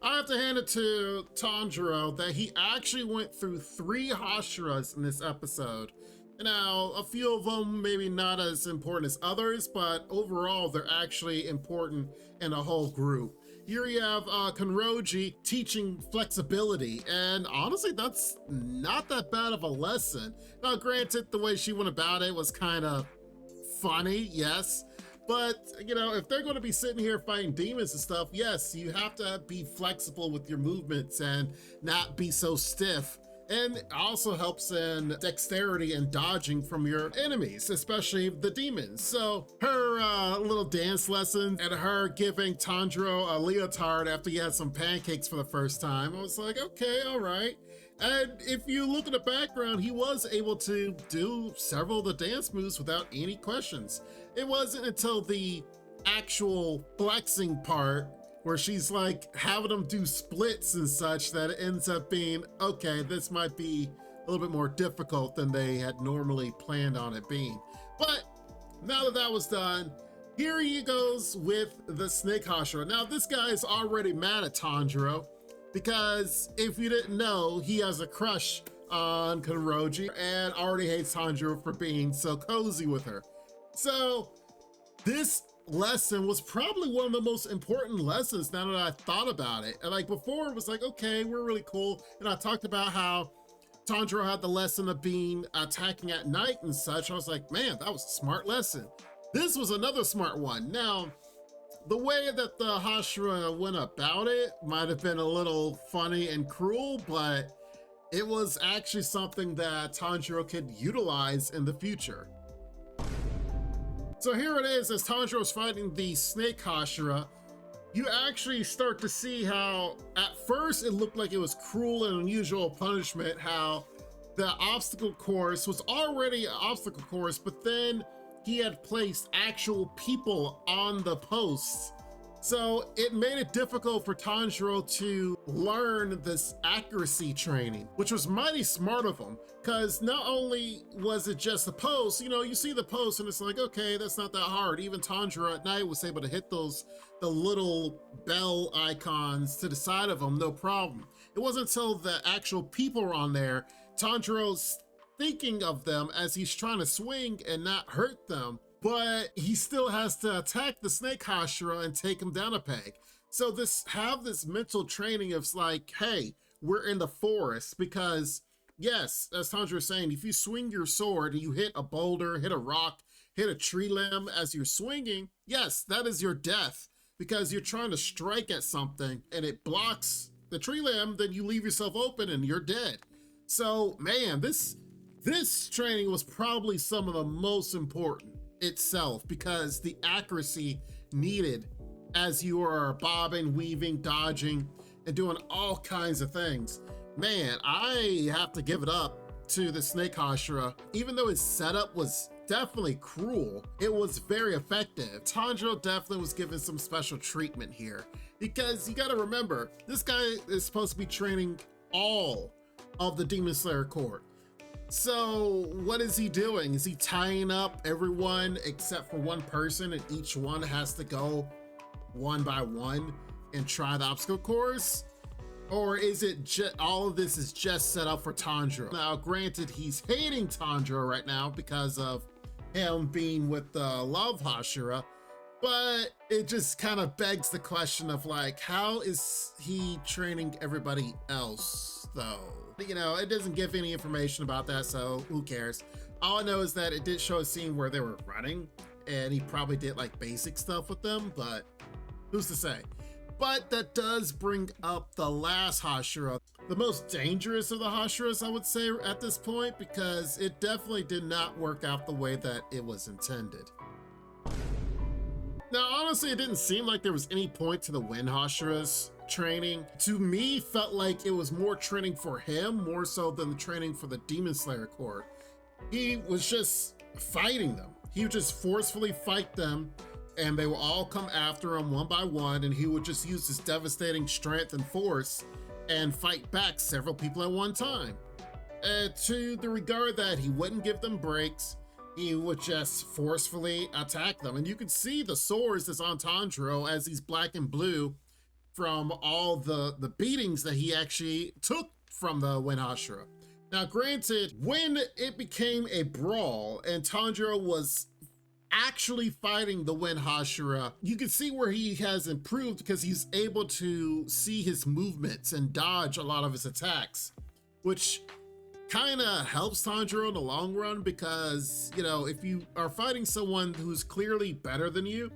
I have to hand it to Tanjiro that he actually went through 3 Hashiras in this episode. Now, a few of them maybe not as important as others, but overall they're actually important in a whole group. Here you have Kanroji teaching flexibility, and honestly, that's not that bad of a lesson. Now, granted, the way she went about it was kind of funny, yes, but, you know, if they're going to be sitting here fighting demons and stuff, yes, you have to be flexible with your movements and not be so stiff. And it also helps in dexterity and dodging from your enemies, especially the demons. So her little dance lesson and her giving Tanjiro a leotard after he had some pancakes for the first time, I was like, okay, all right. And if you look at the background, he was able to do several of the dance moves without any questions. It wasn't until the actual flexing part where she's like having them do splits and such that it ends up being, okay, this might be a little bit more difficult than they had normally planned on it being. But now that that was done, here he goes with the Snake Hashira. Now this guy is already mad at Tanjiro because if you didn't know, he has a crush on Kanroji and already hates Tanjiro for being so cozy with her. So this lesson was probably one of the most important lessons now that I thought about it. And like before, it was like, okay, we're really cool. And I talked about how Tanjiro had the lesson of being attacking at night and such. I was like, man, that was a smart lesson. This was another smart one. Now, the way that the Hashira went about it might have been a little funny and cruel, but it was actually something that Tanjiro could utilize in the future. So here it is, as Tanjiro's fighting the Snake Hashira, you actually start to see how at first it looked like it was cruel and unusual punishment, how the obstacle course was already an obstacle course, but then he had placed actual people on the posts. So it made it difficult for Tanjiro to learn this accuracy training, which was mighty smart of him, because not only was it just the post, you know, you see the post and it's like, okay, that's not that hard. Even Tanjiro at night was able to hit the little bell icons to the side of them, no problem. It wasn't until the actual people were on there, Tanjiro's thinking of them as he's trying to swing and not hurt them, but he still has to attack the Snake Hashira and take him down a peg. So this mental training of like, hey, we're in the forest, because yes, as Tanjiro was saying, if you swing your sword and you hit a boulder, hit a rock, hit a tree limb as you're swinging, yes, that is your death, because you're trying to strike at something and it blocks the tree limb, then you leave yourself open and you're dead. So man, this training was probably some of the most important itself, because the accuracy needed as you are bobbing, weaving, dodging, and doing all kinds of things. Man, I have to give it up to the Snake Hashira. Even though his setup was definitely cruel, it was very effective. Tanjiro definitely was given some special treatment here, because you got to remember, this guy is supposed to be training all of the Demon Slayer Court. So what is he doing? Is he tying up everyone except for one person, and each one has to go one by one and try the obstacle course? Or is it just all of this is just set up for Tanjiro? Now, granted, he's hating Tanjiro right now because of him being with the Love Hashira, but it just kind of begs the question of like, how is he training everybody else though? You know, it doesn't give any information about that, so who cares? All I know is that it did show a scene where they were running and he probably did like basic stuff with them, but who's to say? But that does bring up the last Hashira, the most dangerous of the Hashiras, I would say at this point, because it definitely did not work out the way that it was intended. Now, honestly, it didn't seem like there was any point to the Wind Hashira's training. To me, felt like it was more training for him, more so than the training for the Demon Slayer Court. He was just fighting them. He would just forcefully fight them, and they would all come after him one by one, and he would just use his devastating strength and force and fight back several people at one time. To the regard that he wouldn't give them breaks, he would just forcefully attack them. And you can see the swords that's on Tanjiro as he's black and blue from all the beatings that he actually took from the Wind Hashira. Now, granted, when it became a brawl and Tanjiro was actually fighting the Wind Hashira, you can see where he has improved because he's able to see his movements and dodge a lot of his attacks, which kind of helps Tanjiro in the long run because, you know, if you are fighting someone who's clearly better than you,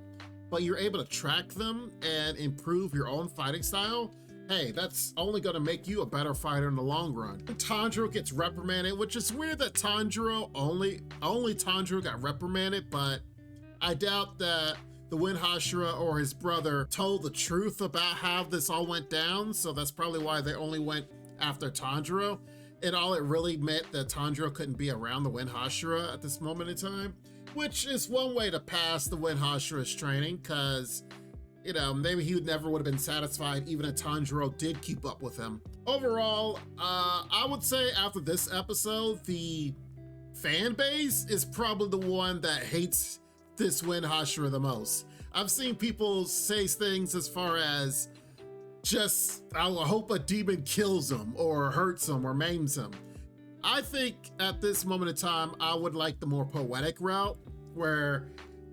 but you're able to track them and improve your own fighting style, hey, that's only going to make you a better fighter in the long run. Tanjiro gets reprimanded, which is weird that Tanjiro, only Tanjiro got reprimanded, but I doubt that the Wind Hashira or his brother told the truth about how this all went down, so that's probably why they only went after Tanjiro. And all it really meant that Tanjiro couldn't be around the Wind Hashira at this moment in time, which is one way to pass the Wind Hashira's training, because, you know, maybe he never would have been satisfied even if Tanjiro did keep up with him. Overall, I would say after this episode, the fan base is probably the one that hates this Wind Hashira the most. I've seen people say things as far as, just, I hope a demon kills him or hurts him or maims him. I think at this moment in time, I would like the more poetic route where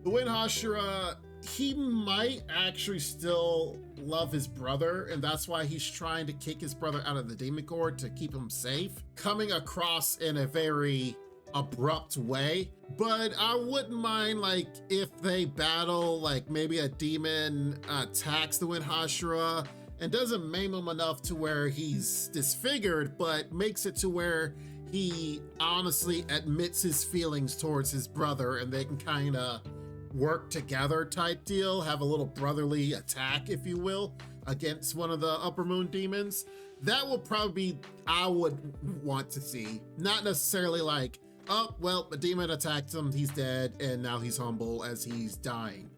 the Wind Hashira, he might actually still love his brother, and that's why he's trying to kick his brother out of the demon court to keep him safe, coming across in a very abrupt way. But I wouldn't mind, like, if they battle, like maybe a demon attacks the Wind Hashira and doesn't maim him enough to where he's disfigured, but makes it to where he honestly admits his feelings towards his brother and they can kind of work together type deal, have a little brotherly attack, if you will, against one of the Upper Moon demons. That will probably be, I would want to see. Not necessarily like, oh, well, the demon attacked him, he's dead, and now he's humble as he's dying.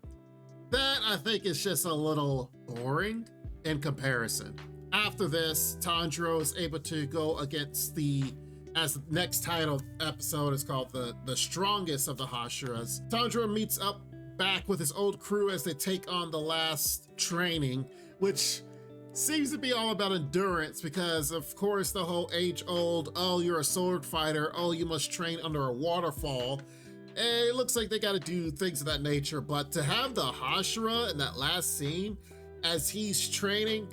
That, I think, is just a little boring in comparison. After this, Tanjiro is able to go against the, as the next title episode is called, the strongest of the Hashiras. Tanjiro meets up back with his old crew as they take on the last training, which seems to be all about endurance because, of course, the whole age-old, oh, you're a sword fighter, oh, you must train under a waterfall. It looks like they got to do things of that nature, but to have the Hashira in that last scene as he's training,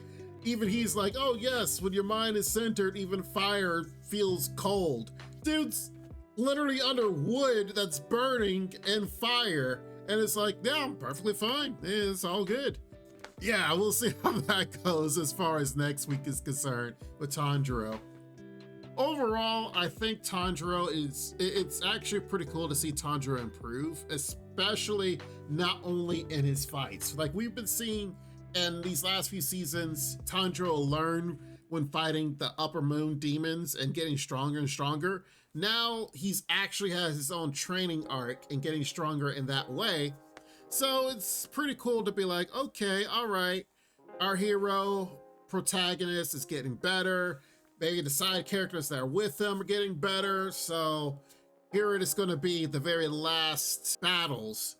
even he's like, oh yes, when your mind is centered, even fire feels cold. Dude's literally under wood that's burning and fire, and it's like, yeah, I'm perfectly fine. It's all good. Yeah, we'll see how that goes as far as next week is concerned with Tanjiro. Overall, I think Tanjiro it's actually pretty cool to see Tanjiro improve, especially not only in his fights. Like we've been seeing in these last few seasons, Tanjiro learn when fighting the Upper Moon demons and getting stronger and stronger. Now he's actually has his own training arc and getting stronger in that way. So it's pretty cool to be like, okay, all right, our hero protagonist is getting better. Maybe the side characters that are with him are getting better. So here it is going to be the very last battles,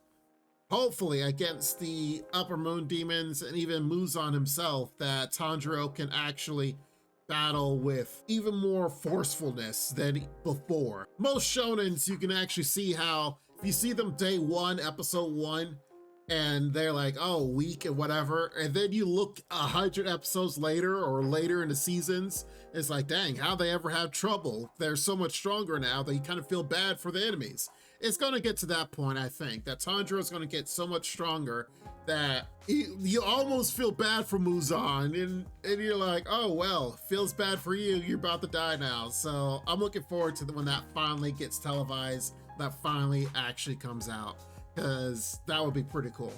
hopefully against the Upper Moon demons and even Muzan himself, that Tanjiro can actually battle with even more forcefulness than before. Most shonens, you can actually see how if you see them day one, episode 1, and they're like, oh, weak and whatever, and then you look 100 episodes later or later in the seasons, it's like, dang, how they ever have trouble? They're so much stronger now that you kind of feel bad for the enemies. It's going to get to that point, I think, that Tanjiro is going to get so much stronger that you almost feel bad for Muzan, and you're like, oh, well, feels bad for you. You're about to die now. So I'm looking forward to when that finally gets televised, that finally actually comes out, because that would be pretty cool.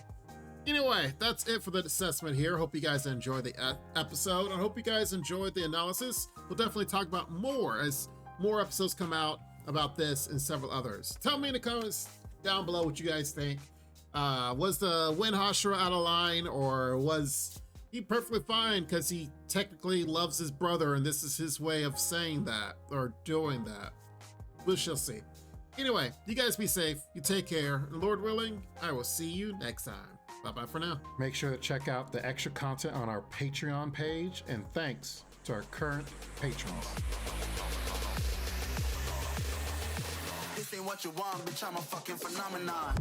Anyway, that's it for the assessment here. Hope you guys enjoyed the episode. I hope you guys enjoyed the analysis. We'll definitely talk about more as more episodes come out about this and several others. Tell me in the comments down below what you guys think. Was the Wind Hashira out of line, or was he perfectly fine because he technically loves his brother and this is his way of saying that or doing that? We shall see. Anyway, you guys be safe, you take care, and Lord willing, I will see you next time. Bye-bye for now. Make sure to check out the extra content on our Patreon page, and thanks to our current patrons. This ain't what you want, bitch, I'm a fucking phenomenon.